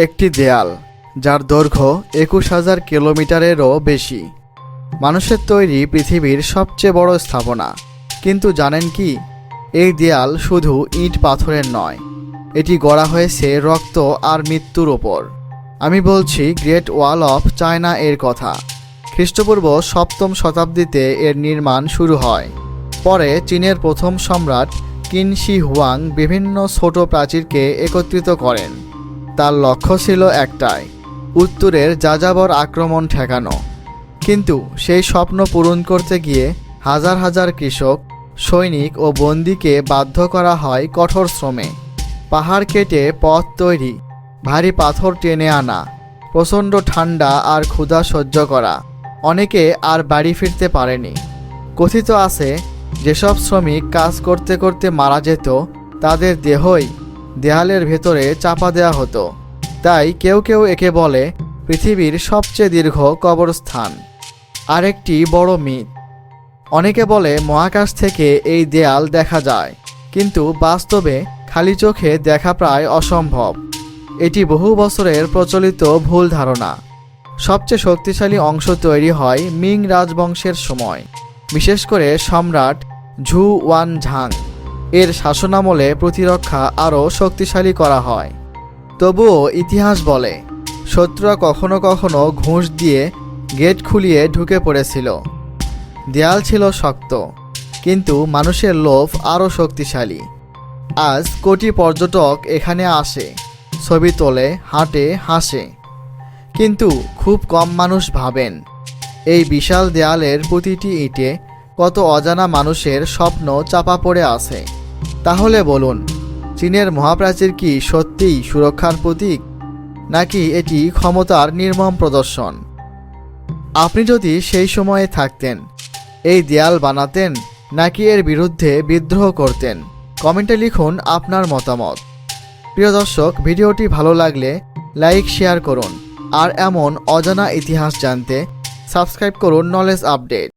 একটি দেয়াল যার দৈর্ঘ্য ২১,০০০ কিলোমিটারেরও বেশি। মানুষের তৈরি পৃথিবীর সবচেয়ে বড় স্থাপনা। কিন্তু জানেন কি, এই দেয়াল শুধু ইট পাথরের নয়, এটি গড়া হয়েছে রক্ত আর মৃত্যুর ওপর। আমি বলছি গ্রেট ওয়াল অফ চায়না এর কথা। খ্রিস্টপূর্ব ৭ম শতাব্দীতে এর নির্মাণ শুরু হয়। পরে চীনের প্রথম সম্রাট কিন শি হুয়াং বিভিন্ন ছোট প্রাচীরকে একত্রিত করেন। তার লক্ষ্য ছিল একটাই, উত্তরের যাযাবর আক্রমণ ঠেকানো। কিন্তু সেই স্বপ্ন পূরণ করতে গিয়ে হাজার হাজার কৃষক, সৈনিক ও বন্দীকে বাধ্য করা হয় কঠোর শ্রমে। পাহাড় কেটে পথ তৈরি, ভারী পাথর টেনে আনা, প্রচণ্ড ঠান্ডা আর ক্ষুধা সহ্য করা। অনেকে আর বাড়ি ফিরতে পারেনি। কথিত আছে, যেসব শ্রমিক কাজ করতে করতে মারা যেত, তাদের দেহই দেয়ালের ভেতরে চাপা দেওয়া হতো। তাই কেউ কেউ একে বলে পৃথিবীর সবচেয়ে দীর্ঘ কবরস্থান। আরেকটি বড় মিথ, অনেকে বলে মহাকাশ থেকে এই দেয়াল দেখা যায়, কিন্তু বাস্তবে খালি চোখে দেখা প্রায় অসম্ভব। এটি বহু বছরের প্রচলিত ভুল ধারণা। সবচেয়ে শক্তিশালী অংশ তৈরি হয় মিং রাজবংশের সময়, বিশেষ করে সম্রাট ঝু ওয়ানঝাং এর শাসনামলে প্রতিরক্ষা আরও শক্তিশালী করা হয়। তবুও ইতিহাস বলে শত্রুরা কখনো কখনো ঘুষ দিয়ে গেট খুলিয়ে ঢুকে পড়েছিল। দেয়াল ছিল শক্ত, কিন্তু মানুষের লোভ আরও শক্তিশালী। আজ কোটি পর্যটক এখানে আসে, ছবি তোলে, হাঁটে, হাসে, কিন্তু খুব কম মানুষ ভাবেন এই বিশাল দেয়ালের প্রতিটি ইটে কত অজানা মানুষের স্বপ্ন চাপা পড়ে আছে। তাহলে বলুন, চীনের মহাপ্রাচীর কি সত্যিই সুরক্ষার প্রতীক, নাকি এটি ক্ষমতার নির্মম প্রদর্শন? আপনি যদি সেই সময়ে থাকতেন, এই দেয়াল বানাতেন নাকি এর বিরুদ্ধে বিদ্রোহ করতেন? কমেন্টে লিখুন আপনার মতামত। প্রিয় দর্শক, ভিডিওটি ভালো লাগলে লাইক, শেয়ার করুন। আর এমন অজানা ইতিহাস জানতে সাবস্ক্রাইব করুন নলেজ আপডেট।